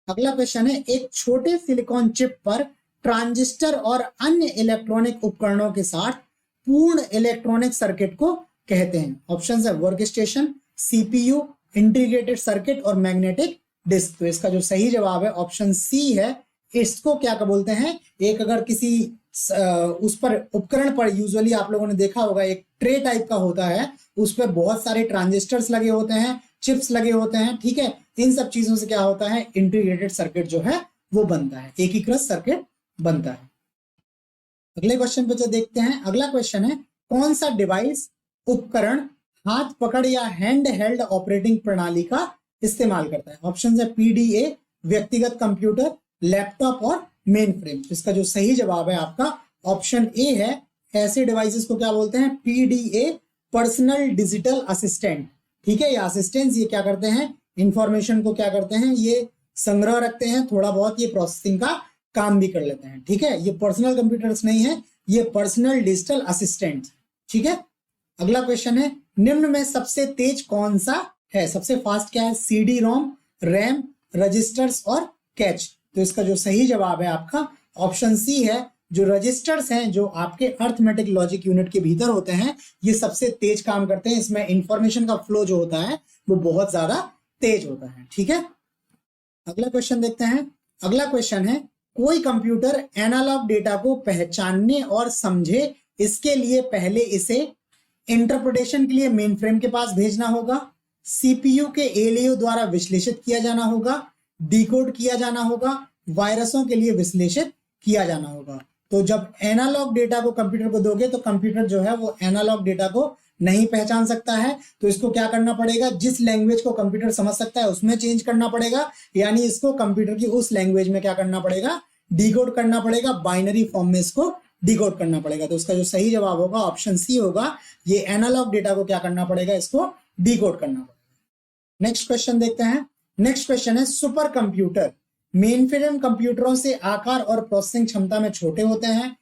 अगला क्वेश्चन है एक छोटे सिलिकॉन चिप पर ट्रांजिस्टर और अन्य इलेक्ट्रॉनिक उपकरणों के साथ पूर्ण इलेक्ट्रॉनिक सर्किट को कहते हैं। ऑप्शन है work station, CPU, integrated circuit और मैग्नेटिक डिस्क। तो इसका जो सही जवाब है ऑप्शन सी है। इसको क्या बोलते हैं, एक अगर किसी उस पर उपकरण पर यूजुअली आप लोगों ने देखा होगा एक ट्रे टाइप का होता है, उस पर बहुत सारे ट्रांजिस्टर्स लगे होते हैं, चिप्स लगे होते हैं। ठीक है, इन सब चीजों से क्या होता है, इंटीग्रेटेड सर्किट जो है वो बनता है, एकीकृत सर्किट बनता है। अगले क्वेश्चन पे जो देखते हैं, अगला क्वेश्चन है कौन सा डिवाइस, उपकरण हाथ पकड़ या हैंड हेल्ड ऑपरेटिंग प्रणाली का इस्तेमाल करता है? ऑप्शन है पीडीए व्यक्तिगत कंप्यूटर, लैपटॉप और मेन फ्रेम। इसका जो सही जवाब है आपका ऑप्शन ए है। ऐसे डिवाइसेस को क्या बोलते हैं? PDA, personal digital assistant. ठीक है, ये असिस्टेंट्स ये क्या करते हैं? इंफॉर्मेशन को क्या करते हैं? ये संग्रह रखते हैं, थोड़ा बहुत ये प्रोसेसिंग का काम भी कर लेते हैं। ठीक है, ये पर्सनल कंप्यूटर्स नहीं है, ये पर्सनल डिजिटल असिस्टेंट। ठीक है, अगला क्वेश्चन है निम्न में सबसे तेज कौन सा है? सबसे फास्ट क्या है? सीडी रोम, रैम, रजिस्टर्स और कैच। तो इसका जो सही जवाब है आपका ऑप्शन सी है। जो रजिस्टर्स हैं, जो आपके अर्थमेटिक लॉजिक यूनिट के भीतर होते हैं, ये सबसे तेज काम करते हैं। इसमें इंफॉर्मेशन का फ्लो जो होता है वो बहुत ज्यादा तेज होता है। ठीक है, अगला क्वेश्चन देखते हैं। अगला क्वेश्चन है कोई कंप्यूटर एनालॉग डेटा को पहचानने और समझे, इसके लिए पहले इसे इंटरप्रिटेशन के लिए मेन फ्रेम के पास भेजना होगा, सीपीयू के एलयू द्वारा विश्लेषित किया जाना होगा, डिकोड किया जाना होगा, वायरसों के लिए विश्लेषित किया जाना होगा। तो जब एनालॉग डेटा को कंप्यूटर को दोगे तो कंप्यूटर जो है वो एनालॉग डेटा को नहीं पहचान सकता है। तो इसको क्या करना पड़ेगा? जिस लैंग्वेज को कंप्यूटर समझ सकता है उसमें चेंज करना पड़ेगा, यानी इसको कंप्यूटर की उस लैंग्वेज में क्या करना पड़ेगा? डिकोड करना पड़ेगा, बाइनरी फॉर्म में इसको डिकोड करना पड़ेगा। तो इसका जो सही जवाब होगा ऑप्शन सी होगा। ये एनालॉग डेटा को क्या करना पड़ेगा? इसको डिकोड करना पड़ेगा। नेक्स्ट क्वेश्चन देखते हैं। नेक्स्ट क्वेश्चन है सुपर कंप्यूटर मेन फ्रेम कंप्यूटरों से आकार और प्रोसेसिंग क्षमता में छोटे होते हैं,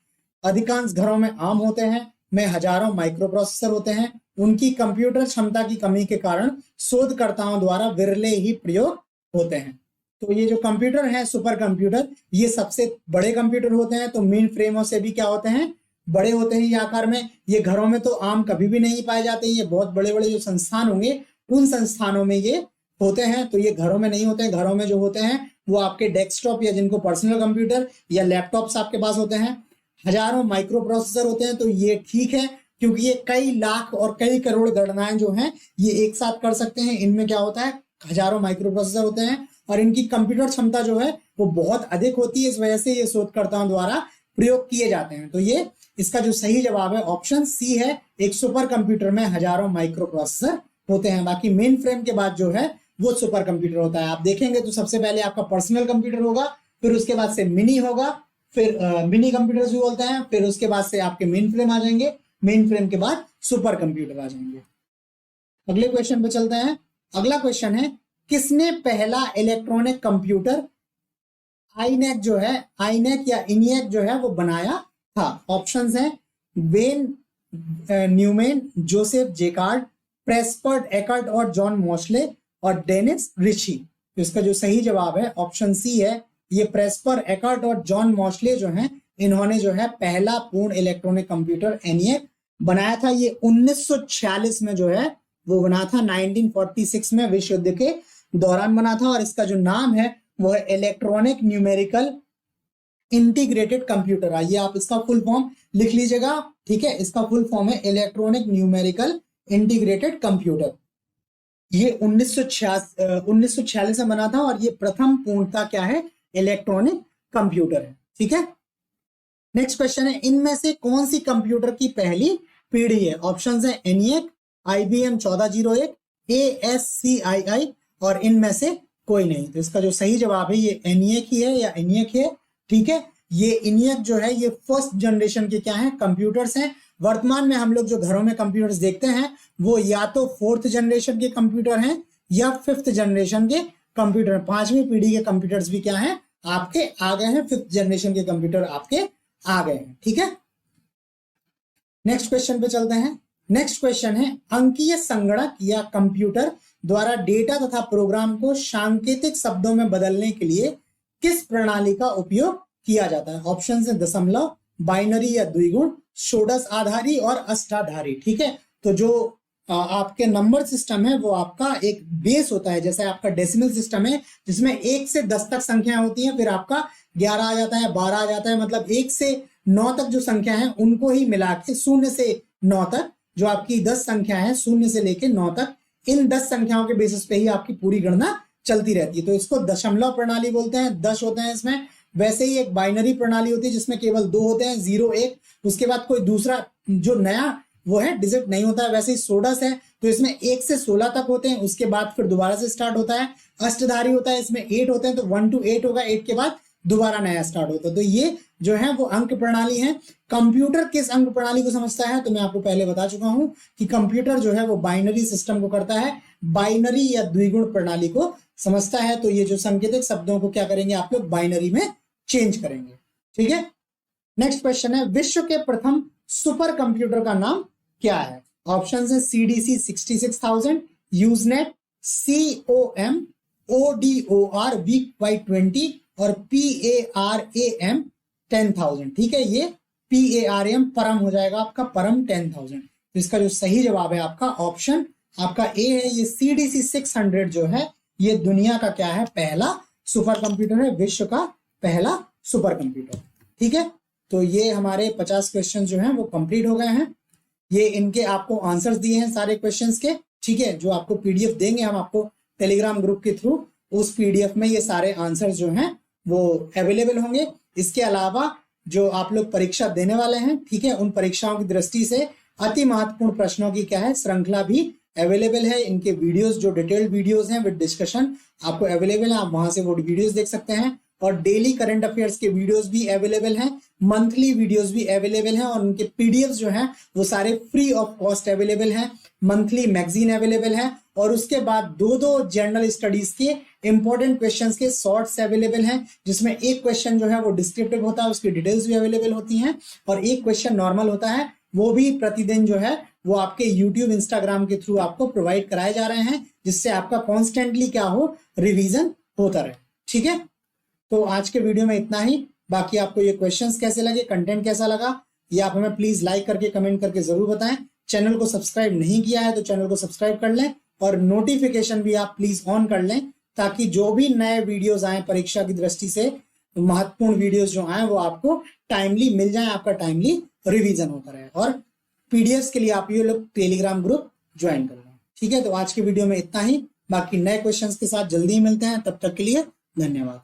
अधिकांश घरों में आम होते हैं, में हजारों माइक्रो प्रोसेसर होते हैं, उनकी कंप्यूटर क्षमता की कमी के कारण शोधकर्ताओं द्वारा विरले ही प्रयोग होते हैं। तो ये जो कंप्यूटर है सुपर कंप्यूटर, ये सबसे बड़े कंप्यूटर होते हैं। तो मेन फ्रेमों से भी क्या होते हैं? बड़े होते हैं ये आकार में। ये घरों में तो आम कभी भी नहीं पाए जाते। ये बहुत बड़े बड़े जो संस्थान होंगे उन संस्थानों में ये होते हैं। तो ये घरों में नहीं होते हैं। घरों में जो होते हैं वो आपके डेस्कटॉप या जिनको पर्सनल कंप्यूटर या लैपटॉप्स आपके पास होते हैं। हजारों माइक्रो प्रोसेसर होते हैं। तो ये ठीक है, क्योंकि ये कई लाख और कई करोड़ गणनाएं जो हैं ये एक साथ कर सकते हैं। इनमें क्या होता है? हजारों माइक्रो प्रोसेसर होते हैं और इनकी कंप्यूटर क्षमता जो है वो बहुत अधिक होती है। इस वजह से ये शोधकर्ताओं द्वारा प्रयोग किए जाते हैं। तो ये इसका जो सही जवाब है ऑप्शन सी है। एक सुपर कंप्यूटर में हजारों माइक्रो प्रोसेसर होते हैं। बाकी मेन फ्रेम के बाद जो है वो सुपर कंप्यूटर होता है। आप देखेंगे तो सबसे पहले आपका पर्सनल कंप्यूटर होगा, फिर उसके बाद से मिनी होगा, फिर मिनी कंप्यूटर्स भी बोलते हैं, फिर उसके बाद से आपके मेन फ्रेम आ जाएंगे, मेन फ्रेम के बाद सुपर कंप्यूटर आ जाएंगे। अगले क्वेश्चन पे चलते हैं। अगला क्वेश्चन है किसने पहला इलेक्ट्रॉनिक कंप्यूटर आईनेक जो है, आईनेक या इनियक जो है वो बनाया था? ऑप्शंस हैं von Neumann, Joseph Jacquard, Presper Eckert और जॉन मॉशले और डेनिस रिची। तो इसका जो सही जवाब है ऑप्शन सी है। ये प्रेस्पर एकर्ट और जॉन मॉशले जो हैं इन्होंने जो है पहला पूर्ण इलेक्ट्रॉनिक कंप्यूटर एनियक बनाया था। ये 1946 में जो है वो बना था। 1946 में विश्व युद्ध के दौरान बना था और इसका जो नाम है वो है इलेक्ट्रॉनिक न्यूमेरिकल इंटीग्रेटेड कंप्यूटर। आइए आप इसका फुल फॉर्म लिख लीजिएगा। ठीक है, इसका फुल फॉर्म है इलेक्ट्रॉनिक न्यूमेरिकल इंटीग्रेटेड कंप्यूटर। ये 1946 में बना था और ये प्रथम पूर्णतः क्या है? इलेक्ट्रॉनिक कंप्यूटर है। ठीक है, नेक्स्ट क्वेश्चन है इनमें से कौन सी कंप्यूटर की पहली पीढ़ी है? ऑप्शंस है एनियक, IBM 1401, ASCII और इनमें से कोई नहीं। तो इसका जो सही जवाब है ये एनियक ही है या एनियक है। ठीक है, ये एनियक जो है ये फर्स्ट जनरेशन के क्या है? कंप्यूटर्स हैं। वर्तमान में हम लोग जो घरों में कंप्यूटर्स देखते हैं वो या तो फोर्थ जनरेशन के कंप्यूटर हैं या फिफ्थ जनरेशन के कंप्यूटर। पांचवी पीढ़ी के कंप्यूटर्स भी क्या हैं? आपके आ गए हैं। फिफ्थ जनरेशन के कंप्यूटर आपके आ गए हैं। ठीक है, नेक्स्ट क्वेश्चन पे चलते हैं। नेक्स्ट क्वेश्चन है अंकीय संगणक या कंप्यूटर द्वारा डेटा तथा प्रोग्राम को सांकेतिक शब्दों में बदलने के लिए किस प्रणाली का उपयोग किया जाता है? ऑप्शन है दशमलव, बाइनरी या द्विगुण, षोडश आधारी और अष्टाधारी। ठीक है, तो जो आपके नंबर सिस्टम है वो आपका एक बेस होता है, जैसे आपका डेसिमल सिस्टम है जिसमें 1 से 10 तक संख्या होती है, फिर आपका 11 आ जाता है, 12 आ जाता है। मतलब 1 से 9 तक जो संख्या है उनको ही मिला के 0 से 9 तक जो आपकी 10 संख्या है 0 से लेके 9 तक, इन 10 संख्याओं के बेसिस पे ही आपकी पूरी गणना चलती रहती है। तो इसको दशमलव प्रणाली बोलते हैं। 10 होते हैं इसमें, वैसे ही एक बाइनरी प्रणाली होती है जिसमें केवल 2 होते हैं, 0 1, उसके बाद कोई दूसरा जो नया वो है डिजिट नहीं होता है। वैसे ही सोडस है तो इसमें 1 से 16 तक होते हैं, उसके बाद फिर दोबारा से स्टार्ट होता है। अष्टधारी होता है, इसमें 8 होते हैं तो 1 to 8 होगा, 8 के बाद दोबारा नया स्टार्ट होता है। तो ये जो है वो अंक प्रणाली है। कंप्यूटर किस अंक प्रणाली को समझता है तो मैं आपको पहले बता चुका हूं कि कंप्यूटर जो है वो बाइनरी सिस्टम को करता है, बाइनरी या द्विगुण प्रणाली को समझता है। तो ये जो सांकेतिक शब्दों को क्या करेंगे आप लोग बाइनरी में चेंज करेंगे। ठीक है, नेक्स्ट क्वेश्चन है, विश्व के प्रथम सुपर कंप्यूटर का नाम क्या है? ऑप्शन है CDC 66,000, Usenet, COM, ODOR VY20 और PARAM 10,000। ठीक है, ये PARAM परम हो जाएगा आपका, परम 10,000। तो इसका जो सही जवाब है आपका ऑप्शन आपका ए है। ये CDC 600 जो है ये दुनिया का क्या है, पहला सुपर कंप्यूटर है, विश्व का पहला सुपर कंप्यूटर। ठीक है, तो ये हमारे 50 क्वेश्चन जो हैं वो कंप्लीट हो गए हैं। ये इनके आपको आंसर्स दिए हैं सारे क्वेश्चंस के। ठीक है, जो आपको PDF देंगे हम आपको टेलीग्राम ग्रुप के थ्रू, उस PDF में ये सारे आंसर्स जो हैं वो अवेलेबल होंगे। इसके अलावा जो आप लोग परीक्षा देने वाले हैं, ठीक है, उन परीक्षाओं की दृष्टि से अति महत्वपूर्ण प्रश्नों की क्या है श्रृंखला भी अवेलेबल है। इनके वीडियोस जो डिटेल्ड वीडियोस हैं विद डिस्कशन आपको अवेलेबल है, आप वहां से वो वीडियोस देख सकते हैं। और डेली करंट अफेयर्स के वीडियोस भी अवेलेबल हैं, मंथली वीडियोस भी अवेलेबल हैं, और उनके PDFs जो हैं वो सारे फ्री ऑफ कॉस्ट अवेलेबल हैं। मंथली मैगजीन अवेलेबल है, और उसके बाद 2-2 जनरल स्टडीज के इंपॉर्टेंट क्वेश्चंस के शॉर्ट्स अवेलेबल हैं, जिसमें एक क्वेश्चन जो है वो डिस्क्रिप्टिव होता है, उसकी डिटेल्स भी अवेलेबल होती हैं, और एक क्वेश्चन नॉर्मल होता है, वो भी प्रतिदिन जो है वो आपके YouTube इंस्टाग्राम के थ्रू आपको प्रोवाइड कराए जा रहे हैं, जिससे आपका कॉन्स्टेंटली क्या हो, रिवीजन होता रहे। ठीक है, तो आज के वीडियो में इतना ही। बाकी आपको ये क्वेश्चंस कैसे लगे, कंटेंट कैसा लगा, ये आप हमें प्लीज लाइक करके कमेंट करके जरूर बताएं। चैनल को सब्सक्राइब नहीं किया है तो चैनल को सब्सक्राइब कर लें, और नोटिफिकेशन भी आप प्लीज ऑन कर लें, ताकि जो भी नए वीडियोस आए परीक्षा की दृष्टि से महत्वपूर्ण वीडियोस जो आए वो आपको टाइमली मिल जाए, आपका टाइमली रिवीजन होता रहे। और PDFs के लिए आप ये लोग टेलीग्राम ग्रुप ज्वाइन कर लें। ठीक है, तो आज के वीडियो में इतना ही। बाकी नए क्वेश्चंस के साथ जल्दी ही मिलते हैं, तब तक के लिए धन्यवाद।